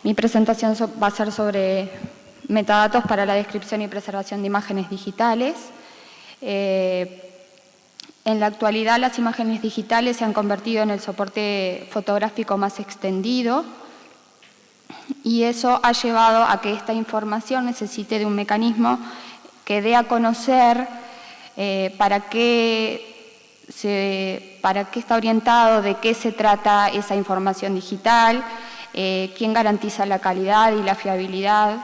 Mi presentación va a ser sobre metadatos para la descripción y preservación de imágenes digitales. En la actualidad, las imágenes digitales se han convertido en el soporte fotográfico más extendido y eso ha llevado a que esta información necesite de un mecanismo que dé a conocer para qué está orientado, de qué se trata esa información digital, quién garantiza la calidad y la fiabilidad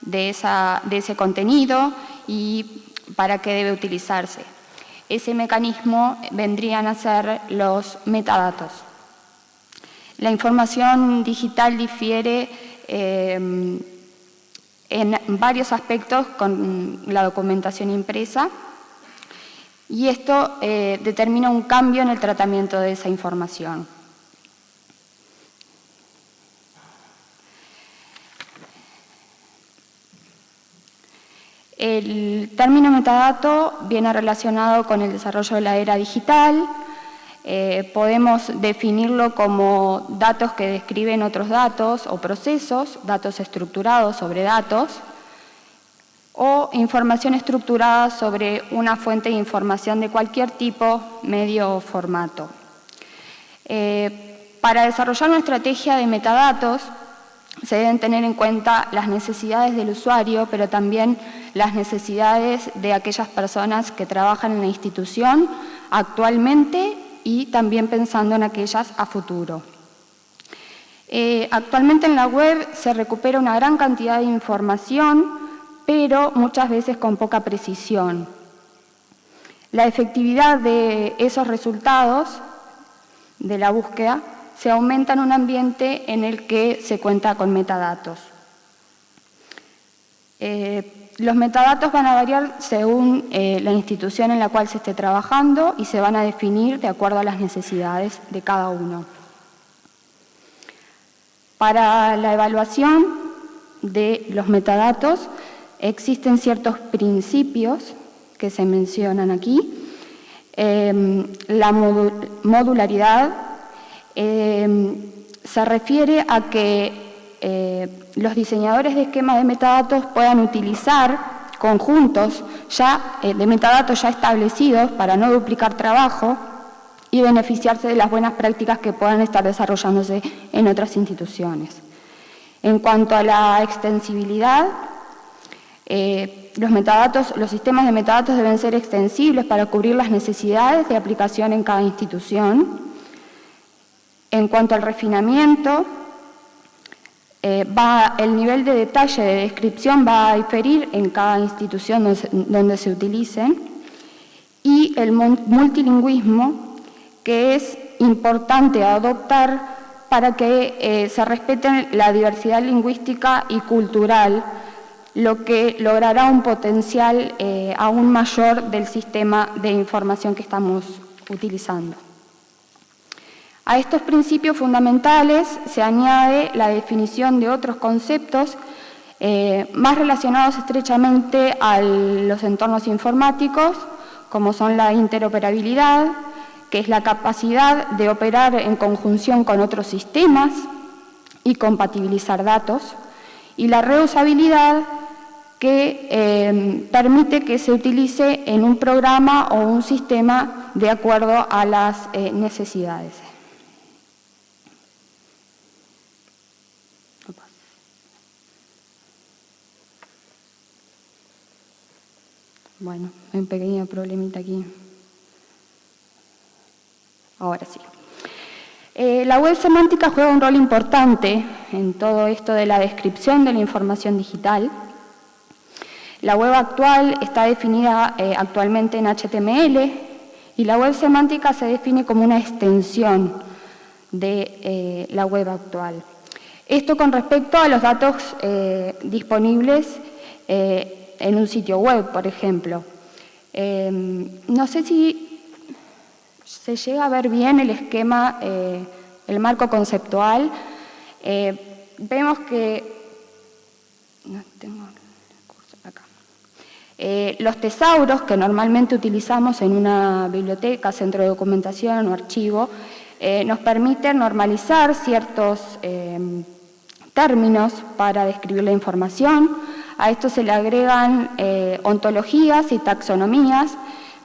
de ese contenido y para qué debe utilizarse. Ese mecanismo vendrían a ser los metadatos. La información digital difiere en varios aspectos con la documentación impresa y esto determina un cambio en el tratamiento de esa información. El término metadato viene relacionado con el desarrollo de la era digital. Podemos definirlo como datos que describen otros datos o procesos, datos estructurados sobre datos, o información estructurada sobre una fuente de información de cualquier tipo, medio o formato. Para desarrollar una estrategia de metadatos, se deben tener en cuenta las necesidades del usuario, pero también las necesidades de aquellas personas que trabajan en la institución actualmente y también pensando en aquellas a futuro. Actualmente en la web se recupera una gran cantidad de información, pero muchas veces con poca precisión. La efectividad de esos resultados de la búsqueda se aumenta en un ambiente en el que se cuenta con metadatos. Los metadatos van a variar según la institución en la cual se esté trabajando y se van a definir de acuerdo a las necesidades de cada uno. Para la evaluación de los metadatos existen ciertos principios que se mencionan aquí. La modularidad se refiere a que los diseñadores de esquemas de metadatos puedan utilizar conjuntos de metadatos ya establecidos para no duplicar trabajo y beneficiarse de las buenas prácticas que puedan estar desarrollándose en otras instituciones. En cuanto a la extensibilidad, los sistemas de metadatos deben ser extensibles para cubrir las necesidades de aplicación en cada institución. En cuanto al refinamiento, el nivel de detalle de descripción va a diferir en cada institución donde se utilicen, y el multilingüismo, que es importante adoptar para que se respete la diversidad lingüística y cultural, lo que logrará un potencial aún mayor del sistema de información que estamos utilizando. A estos principios fundamentales se añade la definición de otros conceptos más relacionados estrechamente a los entornos informáticos, como son la interoperabilidad, que es la capacidad de operar en conjunción con otros sistemas y compatibilizar datos, y la reusabilidad, que permite que se utilice en un programa o un sistema de acuerdo a las necesidades. Bueno, hay un pequeño problemita aquí. Ahora sí. La web semántica juega un rol importante en todo esto de la descripción de la información digital. La web actual está definida actualmente en HTML y la web semántica se define como una extensión de la web actual. Esto con respecto a los datos disponibles en un sitio web, por ejemplo. No sé si se llega a ver bien el esquema, el marco conceptual. Vemos que... No tengo el curso acá. Los tesauros que normalmente utilizamos en una biblioteca, centro de documentación o archivo, nos permiten normalizar ciertos términos para describir la información. A esto se le agregan ontologías y taxonomías,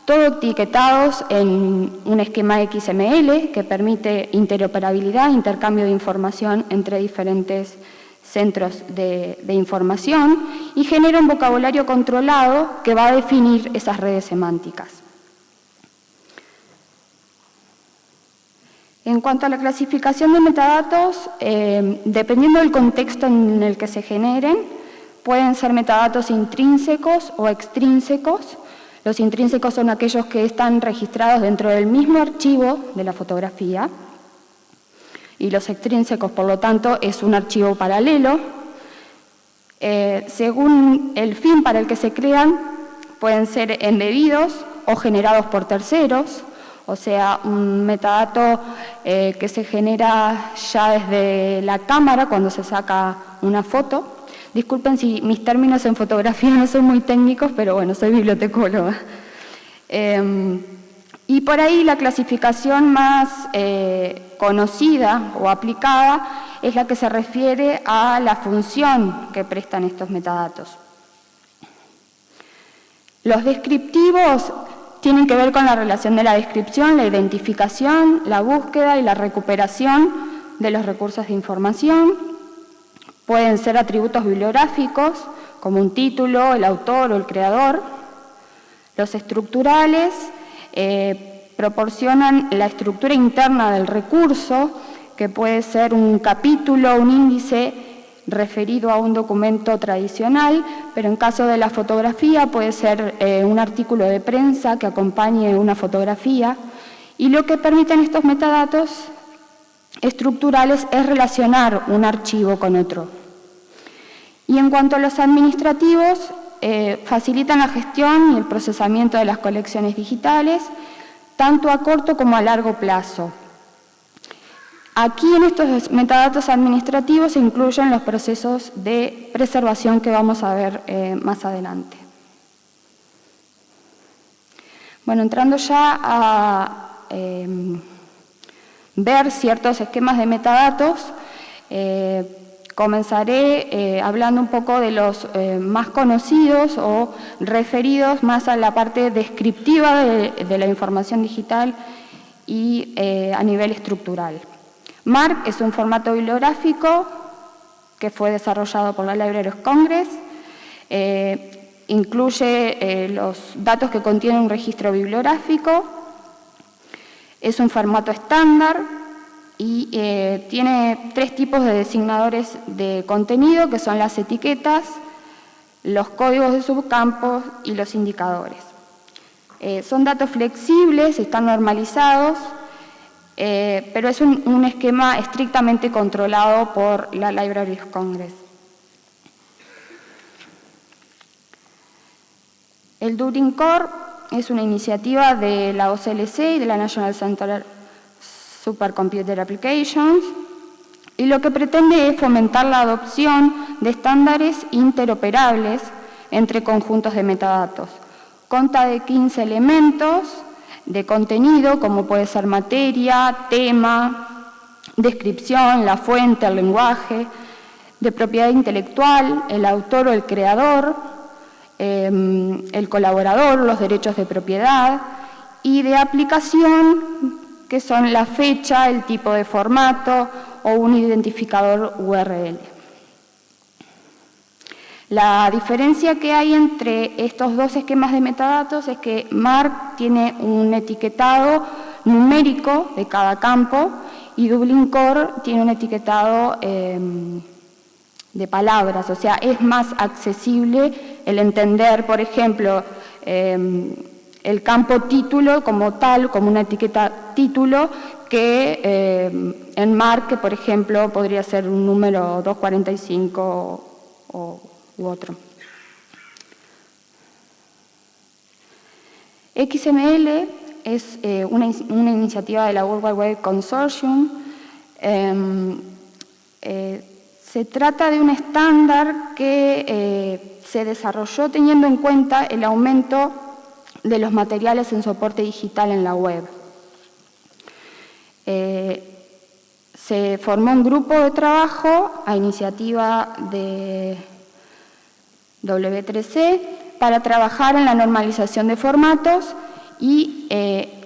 todo etiquetados en un esquema XML que permite interoperabilidad e intercambio de información entre diferentes centros de información y genera un vocabulario controlado que va a definir esas redes semánticas. En cuanto a la clasificación de metadatos, dependiendo del contexto en el que se generen, pueden ser metadatos intrínsecos o extrínsecos. Los intrínsecos son aquellos que están registrados dentro del mismo archivo de la fotografía y los extrínsecos, por lo tanto, es un archivo paralelo. Según el fin para el que se crean, pueden ser embebidos o generados por terceros, o sea, un metadato que se genera ya desde la cámara cuando se saca una foto. Disculpen si mis términos en fotografía no son muy técnicos, pero bueno, soy bibliotecóloga. Y por ahí la clasificación más conocida o aplicada es la que se refiere a la función que prestan estos metadatos. Los descriptivos tienen que ver con la relación de la descripción, la identificación, la búsqueda y la recuperación de los recursos de información. Pueden ser atributos bibliográficos, como un título, el autor o el creador. Los estructurales proporcionan la estructura interna del recurso, que puede ser un capítulo, un índice referido a un documento tradicional, pero en caso de la fotografía puede ser un artículo de prensa que acompañe una fotografía. Y lo que permiten estos metadatos estructurales es relacionar un archivo con otro. Y en cuanto a los administrativos, facilitan la gestión y el procesamiento de las colecciones digitales, tanto a corto como a largo plazo. Aquí en estos metadatos administrativos se incluyen los procesos de preservación que vamos a ver más adelante. Bueno, entrando ya a ver ciertos esquemas de metadatos, comenzaré hablando un poco de los más conocidos o referidos más a la parte descriptiva de la información digital y a nivel estructural. MARC es un formato bibliográfico que fue desarrollado por la Library of Congress, incluye los datos que contiene un registro bibliográfico, es un formato estándar y tiene 3 tipos de designadores de contenido, que son las etiquetas, los códigos de subcampos y los indicadores. Son datos flexibles, están normalizados, pero es un esquema estrictamente controlado por la Library of Congress. El Dublin Core es una iniciativa de la OCLC y de la National Center Supercomputer Applications, y lo que pretende es fomentar la adopción de estándares interoperables entre conjuntos de metadatos. Consta de 15 elementos de contenido, como puede ser materia, tema, descripción, la fuente, el lenguaje, de propiedad intelectual, el autor o el creador, el colaborador, los derechos de propiedad, y de aplicación, que son la fecha, el tipo de formato o un identificador URL. La diferencia que hay entre estos dos esquemas de metadatos es que MARC tiene un etiquetado numérico de cada campo y Dublin Core tiene un etiquetado de palabras, o sea, es más accesible el entender, por ejemplo, el campo título como tal, como una etiqueta título, que en MARC, que por ejemplo podría ser un número 245 u otro. XML es una iniciativa de la World Wide Web Consortium. Se trata de un estándar que se desarrolló teniendo en cuenta el aumento de los materiales en soporte digital en la web. Se se formó un grupo de trabajo a iniciativa de W3C para trabajar en la normalización de formatos y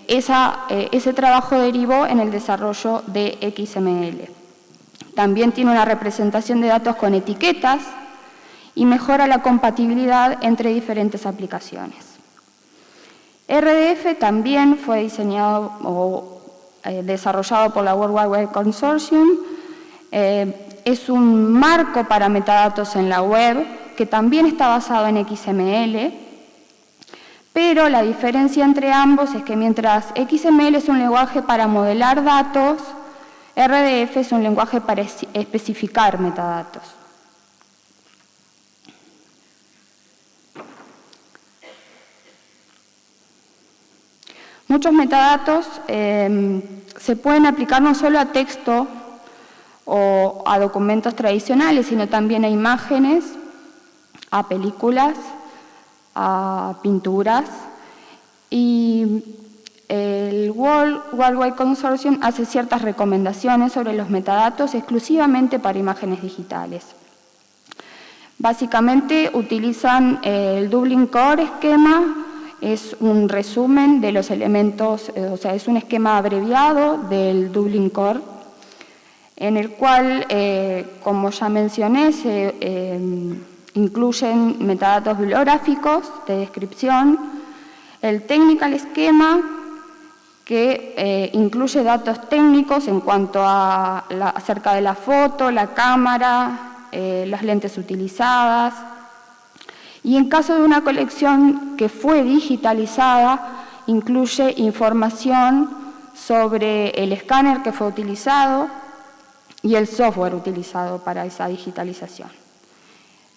ese trabajo derivó en el desarrollo de XML. También tiene una representación de datos con etiquetas y mejora la compatibilidad entre diferentes aplicaciones. RDF también fue diseñado o desarrollado por la World Wide Web Consortium. Es un marco para metadatos en la web que también está basado en XML, pero la diferencia entre ambos es que mientras XML es un lenguaje para modelar datos, RDF es un lenguaje para especificar metadatos. Muchos metadatos se pueden aplicar no solo a texto o a documentos tradicionales, sino también a imágenes, a películas, a pinturas. Y el World Wide Consortium hace ciertas recomendaciones sobre los metadatos exclusivamente para imágenes digitales. Básicamente utilizan el Dublin Core esquema. Es un resumen de los elementos, o sea, es un esquema abreviado del Dublin Core, en el cual, como ya mencioné, se incluyen metadatos bibliográficos de descripción, el Technical Schema, que incluye datos técnicos en cuanto a acerca de la foto, la cámara, las lentes utilizadas. Y en caso de una colección que fue digitalizada, incluye información sobre el escáner que fue utilizado y el software utilizado para esa digitalización.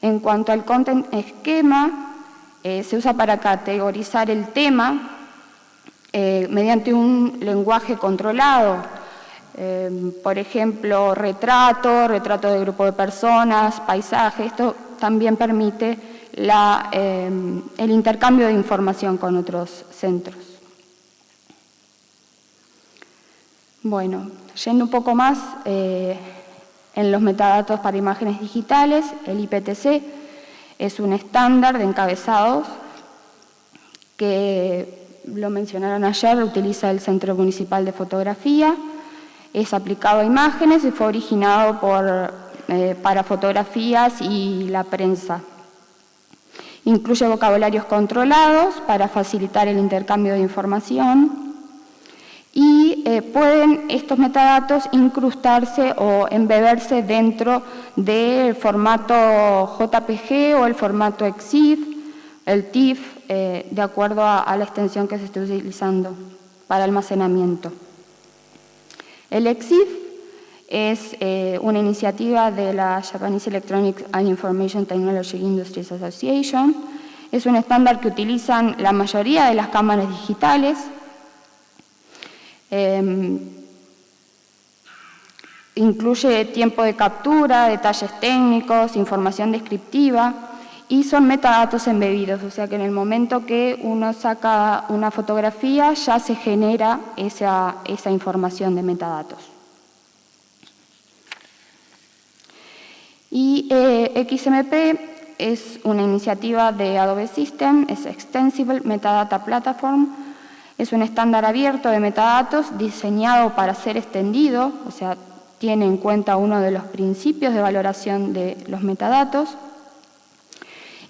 En cuanto al Content Schema, se usa para categorizar el tema mediante un lenguaje controlado. Por ejemplo, retrato de grupo de personas, paisaje. Esto también permite el intercambio de información con otros centros. Bueno, yendo un poco más en los metadatos para imágenes digitales, el IPTC es un estándar de encabezados que, lo mencionaron ayer, utiliza el Centro Municipal de Fotografía, es aplicado a imágenes y fue originado para fotografías y la prensa. Incluye vocabularios controlados para facilitar el intercambio de información y pueden estos metadatos incrustarse o embeberse dentro del formato JPG o el formato EXIF, el TIFF, de acuerdo a la extensión que se esté utilizando para almacenamiento. El EXIF es una iniciativa de la Japanese Electronic and Information Technology Industries Association. Es un estándar que utilizan la mayoría de las cámaras digitales. Incluye tiempo de captura, detalles técnicos, información descriptiva y son metadatos embebidos, o sea que en el momento que uno saca una fotografía ya se genera esa información de metadatos. Y XMP es una iniciativa de Adobe System, es Extensible Metadata Platform, es un estándar abierto de metadatos diseñado para ser extendido, o sea, tiene en cuenta uno de los principios de valoración de los metadatos.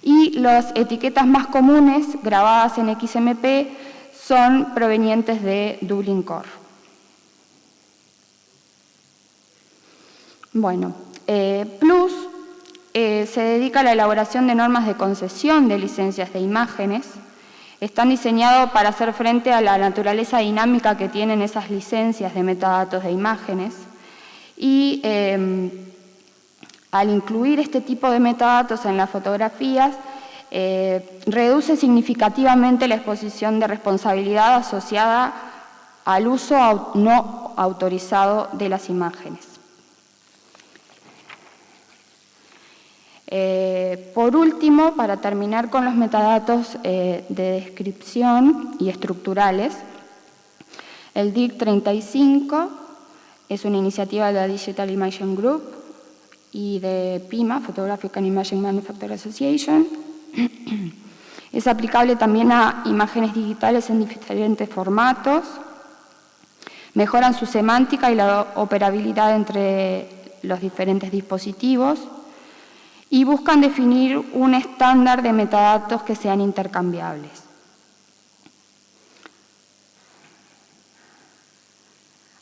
Y las etiquetas más comunes grabadas en XMP son provenientes de Dublin Core. Bueno, Plus se dedica a la elaboración de normas de concesión de licencias de imágenes. Están diseñados para hacer frente a la naturaleza dinámica que tienen esas licencias de metadatos de imágenes. Y al incluir este tipo de metadatos en las fotografías, reduce significativamente la exposición de responsabilidad asociada al uso no autorizado de las imágenes. Por último, para terminar con los metadatos de descripción y estructurales, el DIC 35 Es una iniciativa de la Digital Imaging Group y de PIMA, Photographic and Imaging Manufacturing Association. Es aplicable también a imágenes digitales en diferentes formatos. Mejoran su semántica y la operabilidad entre los diferentes dispositivos y buscan definir un estándar de metadatos que sean intercambiables.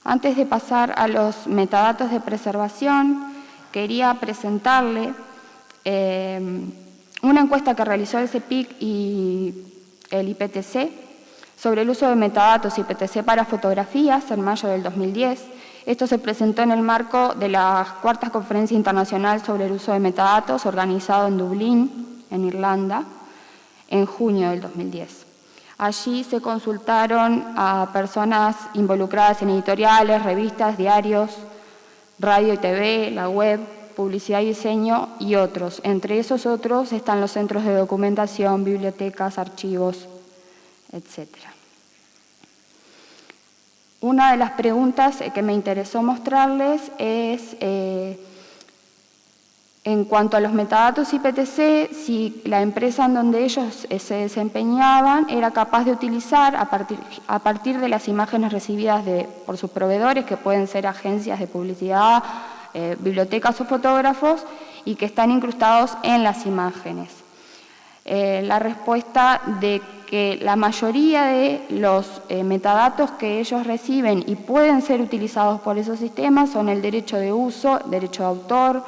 Antes de pasar a los metadatos de preservación, quería presentarle una encuesta que realizó el CEPIC y el IPTC sobre el uso de metadatos IPTC para fotografías en mayo del 2010. Esto se presentó en el marco de la Cuarta Conferencia Internacional sobre el Uso de Metadatos, organizado en Dublín, en Irlanda, en junio del 2010. Allí se consultaron a personas involucradas en editoriales, revistas, diarios, radio y TV, la web, publicidad y diseño y otros. Entre esos otros están los centros de documentación, bibliotecas, archivos, etc. Una de las preguntas que me interesó mostrarles es, en cuanto a los metadatos IPTC, si la empresa en donde ellos se desempeñaban era capaz de utilizar, a partir de las imágenes recibidas por sus proveedores, que pueden ser agencias de publicidad, bibliotecas o fotógrafos, y que están incrustados en las imágenes. La respuesta de que la mayoría de los metadatos que ellos reciben y pueden ser utilizados por esos sistemas son el derecho de uso, derecho de autor,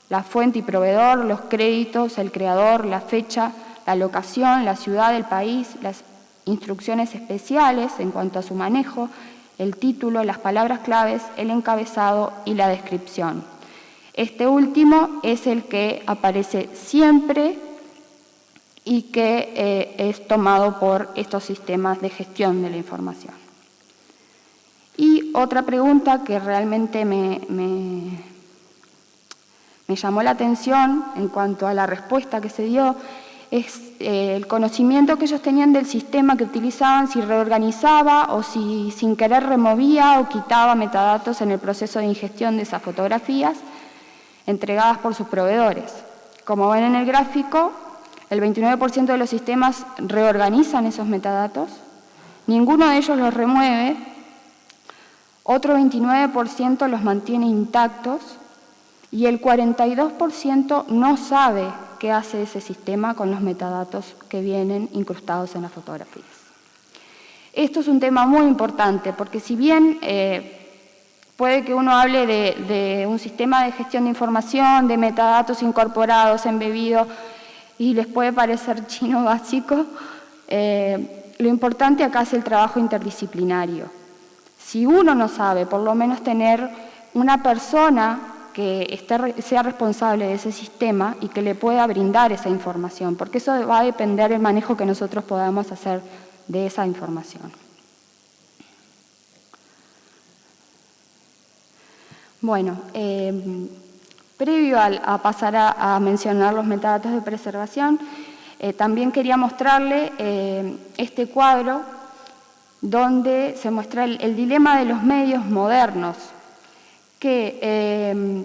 la fuente y proveedor, los créditos, el creador, la fecha, la locación, la ciudad, el país, las instrucciones especiales en cuanto a su manejo, el título, las palabras claves, el encabezado y la descripción. Este último es el que aparece siempre y que es tomado por estos sistemas de gestión de la información. Y otra pregunta que realmente me llamó la atención en cuanto a la respuesta que se dio es el conocimiento que ellos tenían del sistema que utilizaban, si reorganizaba o si sin querer removía o quitaba metadatos en el proceso de ingestión de esas fotografías entregadas por sus proveedores. Como ven en el gráfico, el 29% de los sistemas reorganizan esos metadatos, ninguno de ellos los remueve, otro 29% los mantiene intactos y el 42% no sabe qué hace ese sistema con los metadatos que vienen incrustados en las fotografías. Esto es un tema muy importante porque si bien puede que uno hable de un sistema de gestión de información, de metadatos incorporados, embebidos, y les puede parecer chino básico, lo importante acá es el trabajo interdisciplinario. Si uno no sabe, por lo menos tener una persona que sea responsable de ese sistema y que le pueda brindar esa información, porque eso va a depender del manejo que nosotros podamos hacer de esa información. Bueno, previo a pasar a mencionar los metadatos de preservación, también quería mostrarle este cuadro donde se muestra el dilema de los medios modernos, que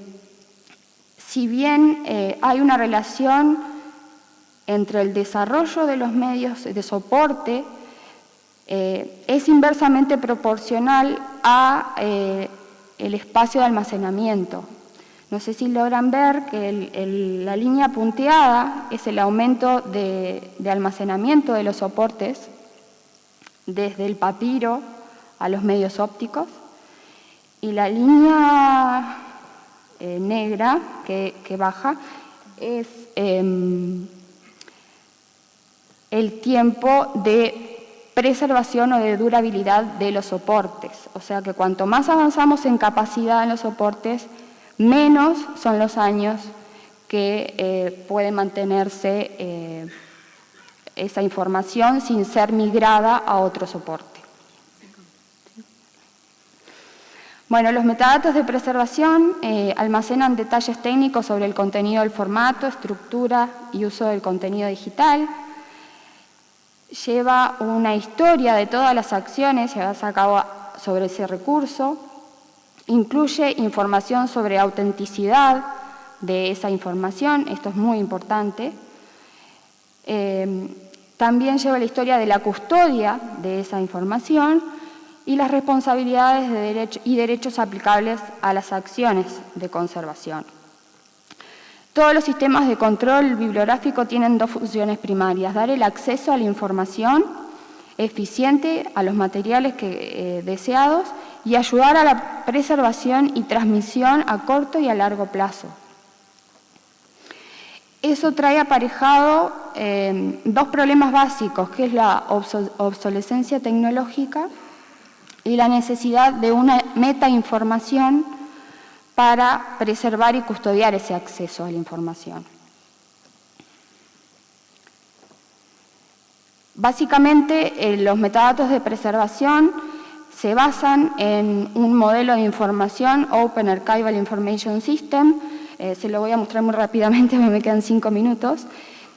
si bien hay una relación entre el desarrollo de los medios de soporte, es inversamente proporcional a el espacio de almacenamiento. No sé si logran ver que la línea punteada es el aumento de almacenamiento de los soportes desde el papiro a los medios ópticos, y la línea negra que baja es el tiempo de preservación o de durabilidad de los soportes. O sea que cuanto más avanzamos en capacidad en los soportes, menos son los años que puede mantenerse esa información sin ser migrada a otro soporte. Bueno, los metadatos de preservación almacenan detalles técnicos sobre el contenido del formato, estructura y uso del contenido digital. Lleva una historia de todas las acciones llevadas a cabo sobre ese recurso. Incluye información sobre autenticidad de esa información, esto es muy importante. También lleva la historia de la custodia de esa información y las responsabilidades y derechos aplicables a las acciones de conservación. Todos los sistemas de control bibliográfico tienen dos funciones primarias: dar el acceso a la información eficiente a los materiales deseados y ayudar a la preservación y transmisión a corto y a largo plazo. Eso trae aparejado dos problemas básicos, que es la obsolescencia tecnológica y la necesidad de una metainformación para preservar y custodiar ese acceso a la información. Básicamente, los metadatos de preservación se basan en un modelo de información Open Archival Information System, se lo voy a mostrar muy rápidamente, me quedan 5 minutos,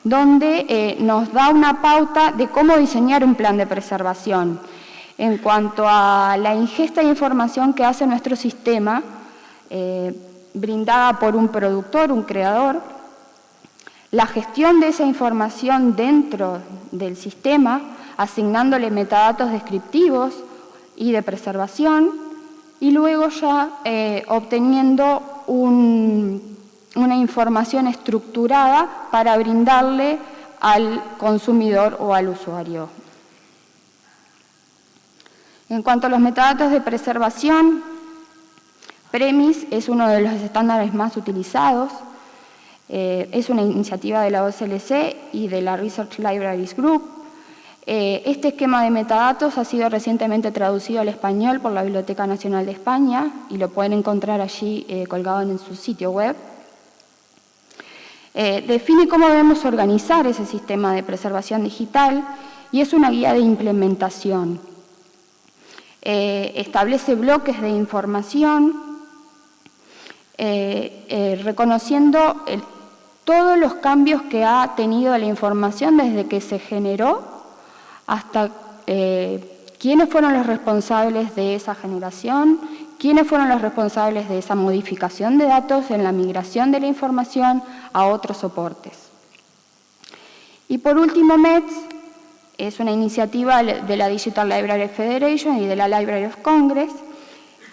donde nos da una pauta de cómo diseñar un plan de preservación. En cuanto a la ingesta de información que hace nuestro sistema, brindada por un productor, un creador, la gestión de esa información dentro del sistema, asignándole metadatos descriptivos y de preservación, y luego ya obteniendo una información estructurada para brindarle al consumidor o al usuario. En cuanto a los metadatos de preservación, PREMIS es uno de los estándares más utilizados. Es una iniciativa de la OSLC y de la Research Libraries Group. Este esquema de metadatos ha sido recientemente traducido al español por la Biblioteca Nacional de España y lo pueden encontrar allí colgado en su sitio web. Define cómo debemos organizar ese sistema de preservación digital y es una guía de implementación. Establece bloques de información, reconociendo todos los cambios que ha tenido la información desde que se generó hasta quiénes fueron los responsables de esa generación, quiénes fueron los responsables de esa modificación de datos en la migración de la información a otros soportes. Y por último, METS es una iniciativa de la Digital Library Federation y de la Library of Congress,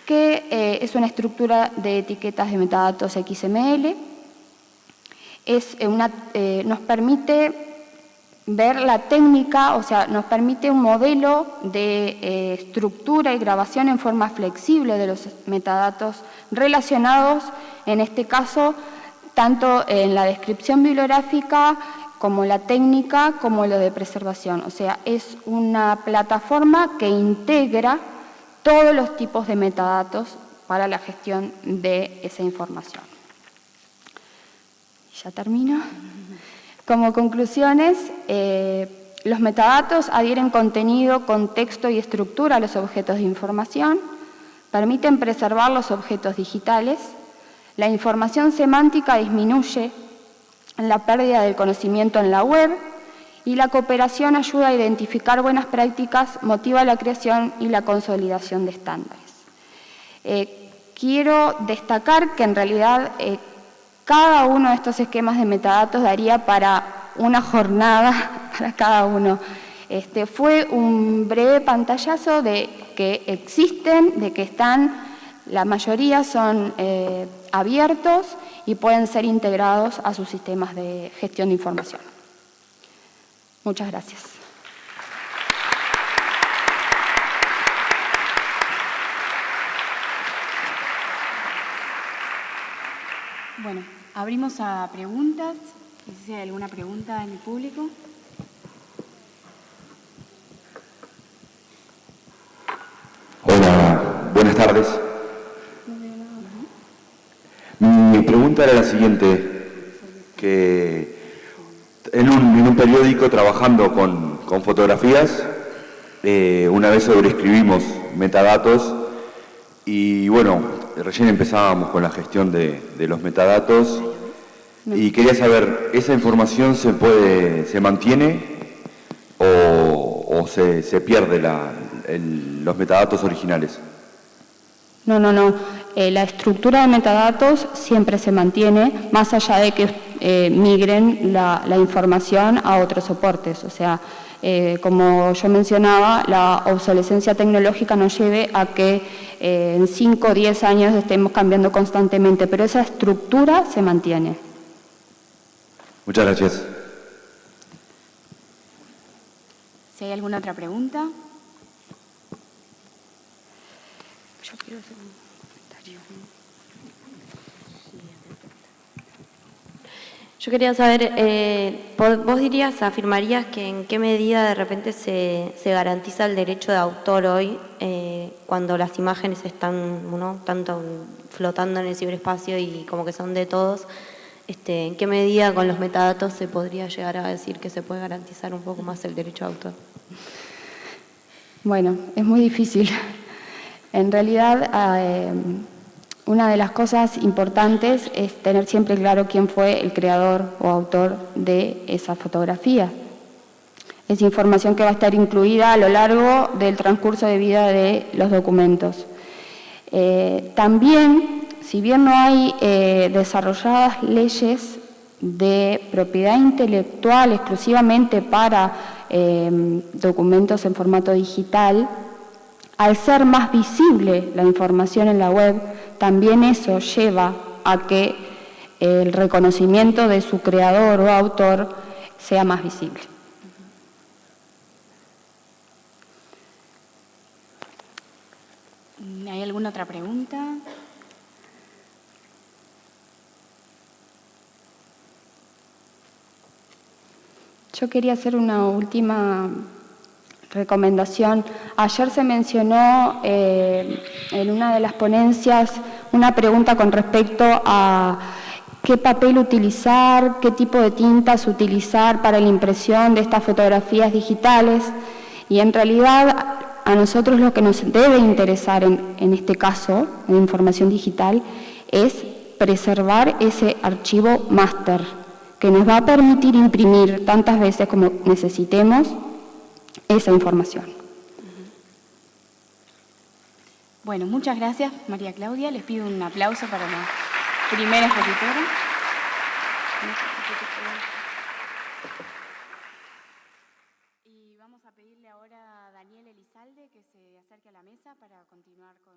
que es una estructura de etiquetas de metadatos XML. Nos permite ver la técnica, o sea, nos permite un modelo de estructura y grabación en forma flexible de los metadatos relacionados, en este caso, tanto en la descripción bibliográfica como la técnica, como lo de preservación. O sea, es una plataforma que integra todos los tipos de metadatos para la gestión de esa información. Ya termino. Como conclusiones, los metadatos adhieren contenido, contexto y estructura a los objetos de información, permiten preservar los objetos digitales, la información semántica disminuye la pérdida del conocimiento en la web y la cooperación ayuda a identificar buenas prácticas, motiva la creación y la consolidación de estándares. Quiero destacar que en realidad cada uno de estos esquemas de metadatos daría para una jornada para cada uno. Fue un breve pantallazo de que existen, de que están, la mayoría son abiertos y pueden ser integrados a sus sistemas de gestión de información. Muchas gracias. Bueno, abrimos a preguntas. No sé si hay alguna pregunta en el público. Hola, buenas tardes. Mi pregunta era la siguiente, que en un periódico trabajando con fotografías, una vez sobreescribimos metadatos y bueno, recién empezábamos con la gestión de los metadatos y quería saber, ¿esa información se mantiene o se pierde los metadatos originales? No. la estructura de metadatos siempre se mantiene, más allá de que migren la información a otros soportes. O sea, como yo mencionaba, la obsolescencia tecnológica nos lleve a que en 5 o 10 años estemos cambiando constantemente, pero esa estructura se mantiene. Muchas gracias. Si hay alguna otra pregunta. Yo quiero hacer un comentario. Yo quería saber, vos dirías, afirmarías que en qué medida de repente se garantiza el derecho de autor hoy cuando las imágenes están, ¿no?, tanto flotando en el ciberespacio y como que son de todos. ¿En qué medida con los metadatos se podría llegar a decir que se puede garantizar un poco más el derecho de autor? Bueno, es muy difícil. En realidad, una de las cosas importantes es tener siempre claro quién fue el creador o autor de esa fotografía. Es información que va a estar incluida a lo largo del transcurso de vida de los documentos. También, si bien no hay desarrolladas leyes de propiedad intelectual exclusivamente para documentos en formato digital, al ser más visible la información en la web, también eso lleva a que el reconocimiento de su creador o autor sea más visible. ¿Hay alguna otra pregunta? Yo quería hacer una última recomendación. Ayer se mencionó en una de las ponencias una pregunta con respecto a qué papel utilizar, qué tipo de tintas utilizar para la impresión de estas fotografías digitales. Y en realidad a nosotros lo que nos debe interesar en este caso, en información digital, es preservar ese archivo máster, que nos va a permitir imprimir tantas veces como necesitemos esa información. Bueno, muchas gracias, María Claudia. Les pido un aplauso para la primera expositora. Y vamos a pedirle ahora a Daniel Elizalde que se acerque a la mesa para continuar con